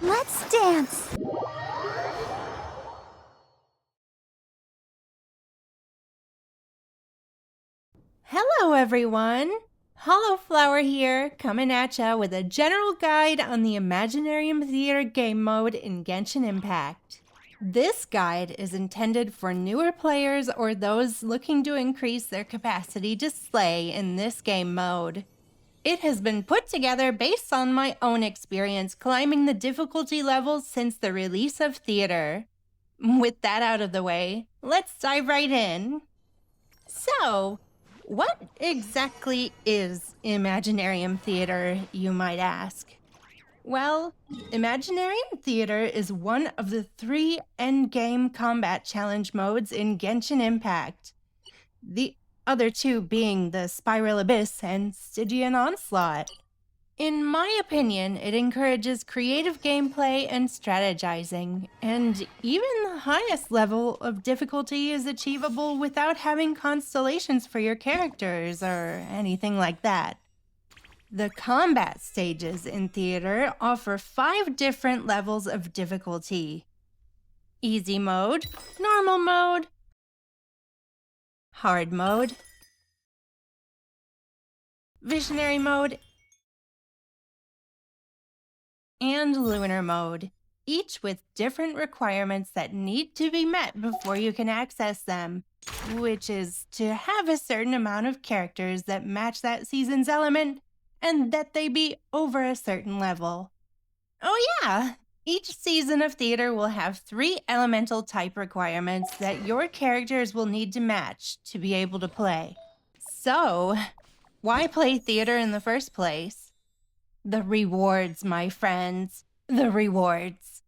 Let's dance! Hello everyone! Hollowflower here, coming at ya with a general guide on the Imaginarium Theater game mode in Genshin Impact. This guide is intended for newer players or those looking to increase their capacity to slay in this game mode. It has been put together based on my own experience climbing the difficulty levels since the release of Theater. With that out of the way, let's dive right in. So, what exactly is Imaginarium Theater, you might ask? Well, Imaginarium Theater is one of the 3 endgame combat challenge modes in Genshin Impact. The other 2 being the Spiral Abyss and Stygian Onslaught. In my opinion, it encourages creative gameplay and strategizing, and even the highest level of difficulty is achievable without having constellations for your characters or anything like that. The combat stages in Theater offer 5 different levels of difficulty: Easy Mode, Normal Mode, Hard Mode, Visionary Mode, and Lunar Mode, each with different requirements that need to be met before you can access them, which is to have a certain amount of characters that match that season's element, and that they be over a certain level. Oh yeah! Each season of Theater will have 3 elemental type requirements that your characters will need to match to be able to play. So, why play Theater in the first place? The rewards, my friends. The rewards.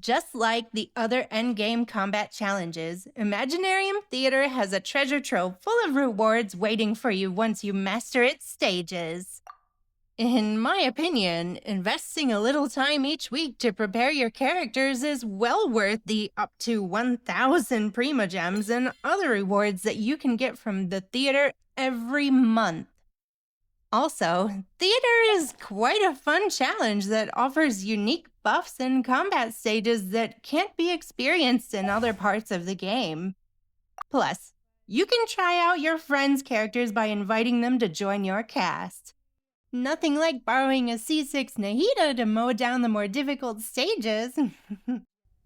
Just like the other endgame combat challenges, Imaginarium Theater has a treasure trove full of rewards waiting for you once you master its stages. In my opinion, investing a little time each week to prepare your characters is well worth the up to 1,000 Primogems and other rewards that you can get from the Theater every month. Also, Theater is quite a fun challenge that offers unique buffs and combat stages that can't be experienced in other parts of the game. Plus, you can try out your friends' characters by inviting them to join your cast. Nothing like borrowing a C6 Nahida to mow down the more difficult stages.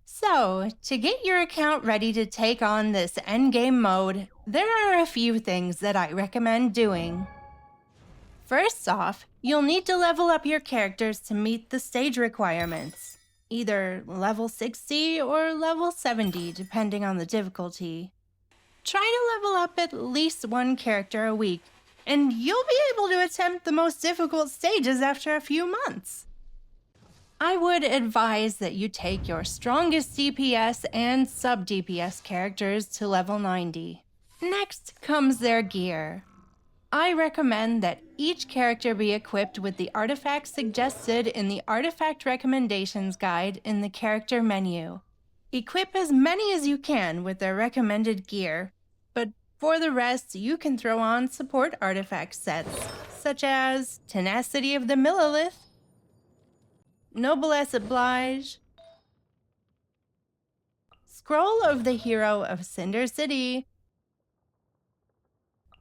So, to get your account ready to take on this endgame mode, there are a few things that I recommend doing. First off, you'll need to level up your characters to meet the stage requirements, either level 60 or level 70 depending on the difficulty. Try to level up at least 1 character a week, and you'll be able to attempt the most difficult stages after a few months. I would advise that you take your strongest DPS and sub-DPS characters to level 90. Next comes their gear. I recommend that each character be equipped with the artifacts suggested in the Artifact Recommendations Guide in the character menu. Equip as many as you can with their recommended gear, but for the rest, you can throw on support artifact sets, such as Tenacity of the Millilith, Noblesse Oblige, Scroll of the Hero of Cinder City,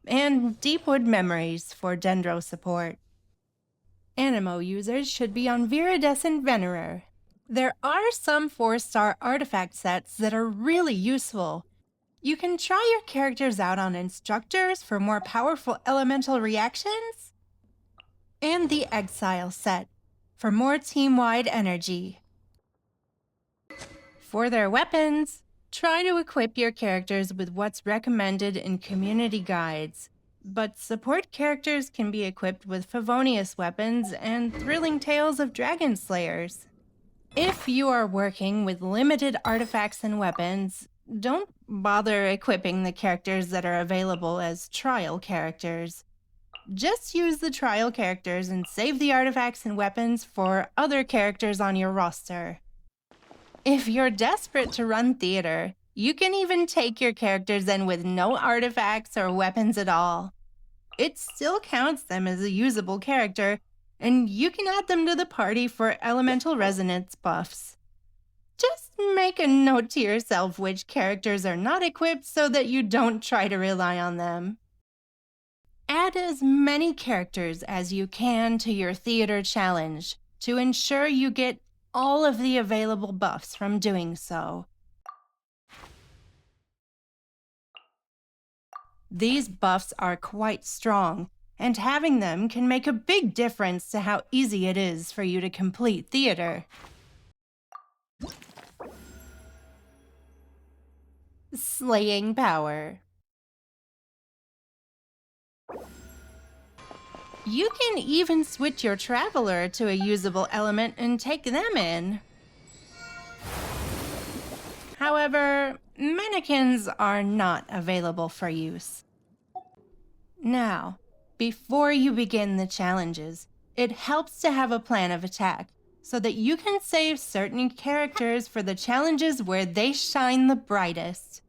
and Deepwood Memories for Dendro support. Animo users should be on Viridescent Venerer. There are some 4-star artifact sets that are really useful. You can try your characters out on Instructors for more powerful elemental reactions, and the Exile set for more team-wide energy. For their weapons, try to equip your characters with what's recommended in community guides, but support characters can be equipped with Favonius weapons and Thrilling Tales of Dragon Slayers. If you are working with limited artifacts and weapons, don't bother equipping the characters that are available as trial characters. Just use the trial characters and save the artifacts and weapons for other characters on your roster. If you're desperate to run theater, you can even take your characters in with no artifacts or weapons at all. It still counts them as a usable character, and you can add them to the party for elemental resonance buffs. Just make a note to yourself which characters are not equipped so that you don't try to rely on them. Add as many characters as you can to your theater challenge to ensure you get all of the available buffs from doing so. These buffs are quite strong, and having them can make a big difference to how easy it is for you to complete theater. Slaying power. You can even switch your traveler to a usable element and take them in. However, mannequins are not available for use. Now, before you begin the challenges, it helps to have a plan of attack so that you can save certain characters for the challenges where they shine the brightest.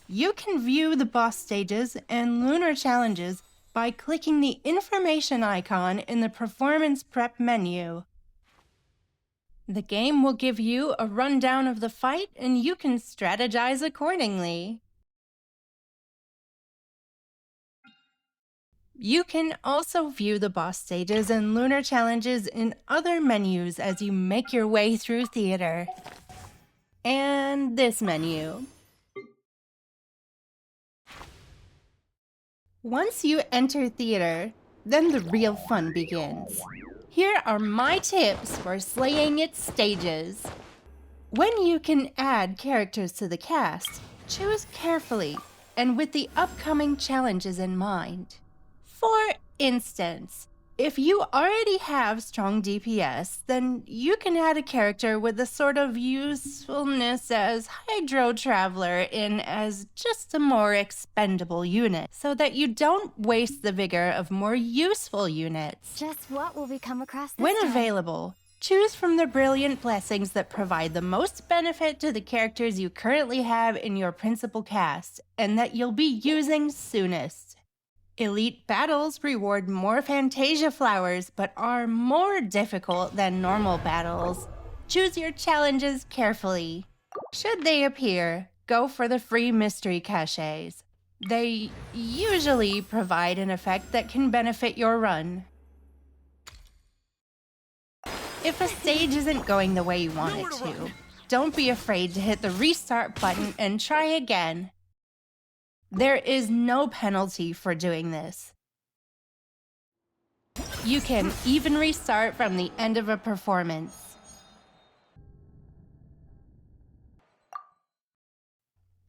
You can view the boss stages and lunar challenges by clicking the information icon in the performance prep menu. The game will give you a rundown of the fight and you can strategize accordingly. You can also view the boss stages and lunar challenges in other menus as you make your way through theater. And this menu. Once you enter theater, then the real fun begins. Here are my tips for slaying its stages. When you can add characters to the cast, choose carefully and with the upcoming challenges in mind. For instance, if you already have strong DPS, then you can add a character with a sort of usefulness as Hydro Traveler in as just a more expendable unit, so that you don't waste the vigor of more useful units. Just what will we come across this When time? available, choose from the brilliant blessings that provide the most benefit to the characters you currently have in your principal cast, and that you'll be using soonest. Elite battles reward more Fantasia flowers, but are more difficult than normal battles. Choose your challenges carefully. Should they appear, go for the free mystery caches. They usually provide an effect that can benefit your run. If a stage isn't going the way you want it to, don't be afraid to hit the restart button and try again. There is no penalty for doing this. You can even restart from the end of a performance.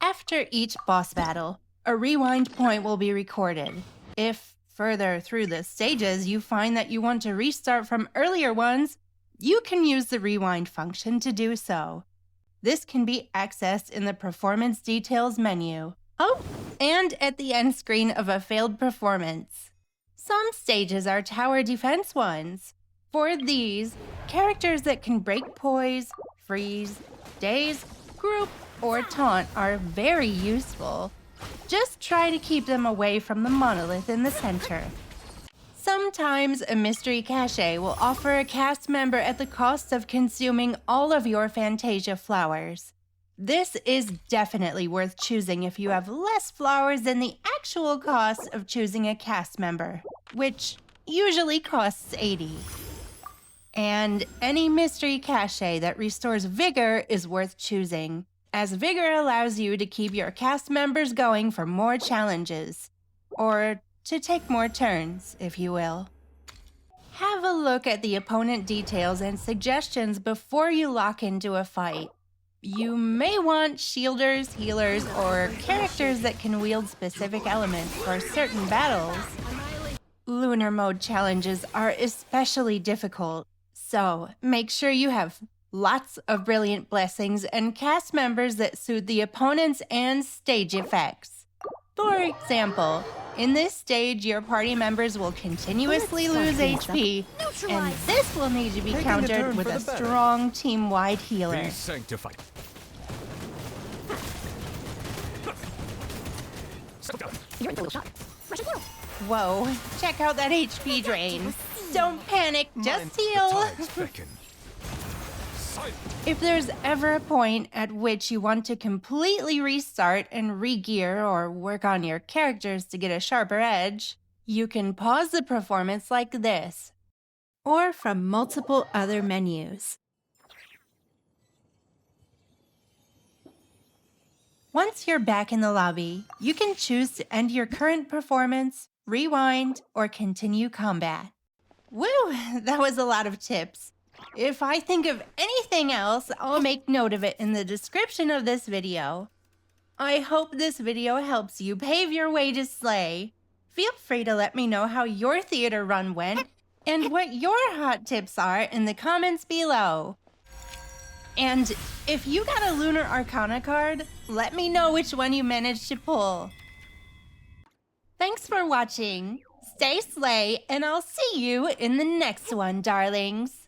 After each boss battle, a rewind point will be recorded. If further through the stages you find that you want to restart from earlier ones, you can use the rewind function to do so. This can be accessed in the Performance Details menu. Oh, and at the end screen of a failed performance. Some stages are tower defense ones. For these, characters that can break poise, freeze, daze, group, or taunt are very useful. Just try to keep them away from the monolith in the center. Sometimes a mystery cache will offer a cast member at the cost of consuming all of your Fantasia flowers. This is definitely worth choosing if you have less flowers than the actual cost of choosing a cast member, which usually costs 80. And any mystery cache that restores vigor is worth choosing, as vigor allows you to keep your cast members going for more challenges, or to take more turns, if you will. Have a look at the opponent details and suggestions before you lock into a fight. You may want shielders, healers, or characters that can wield specific elements for certain battles. Lunar Mode challenges are especially difficult, so make sure you have lots of brilliant blessings and cast members that suit the opponents and stage effects. For example, in this stage, your party members will continuously lose HP, and this will need to be countered with a strong team-wide healer. Be sanctified. Whoa, check out that HP drain. Don't panic, just heal. If there's ever a point at which you want to completely restart and re-gear or work on your characters to get a sharper edge, you can pause the performance like this, or from multiple other menus. Once you're back in the lobby, you can choose to end your current performance, rewind, or continue combat. Woo, that was a lot of tips. If I think of anything else, I'll make note of it in the description of this video. I hope this video helps you pave your way to Slay. Feel free to let me know how your theater run went and what your hot tips are in the comments below. And if you got a Lunar Arcana card, let me know which one you managed to pull. Thanks for watching. Stay Slay, and I'll see you in the next one, darlings.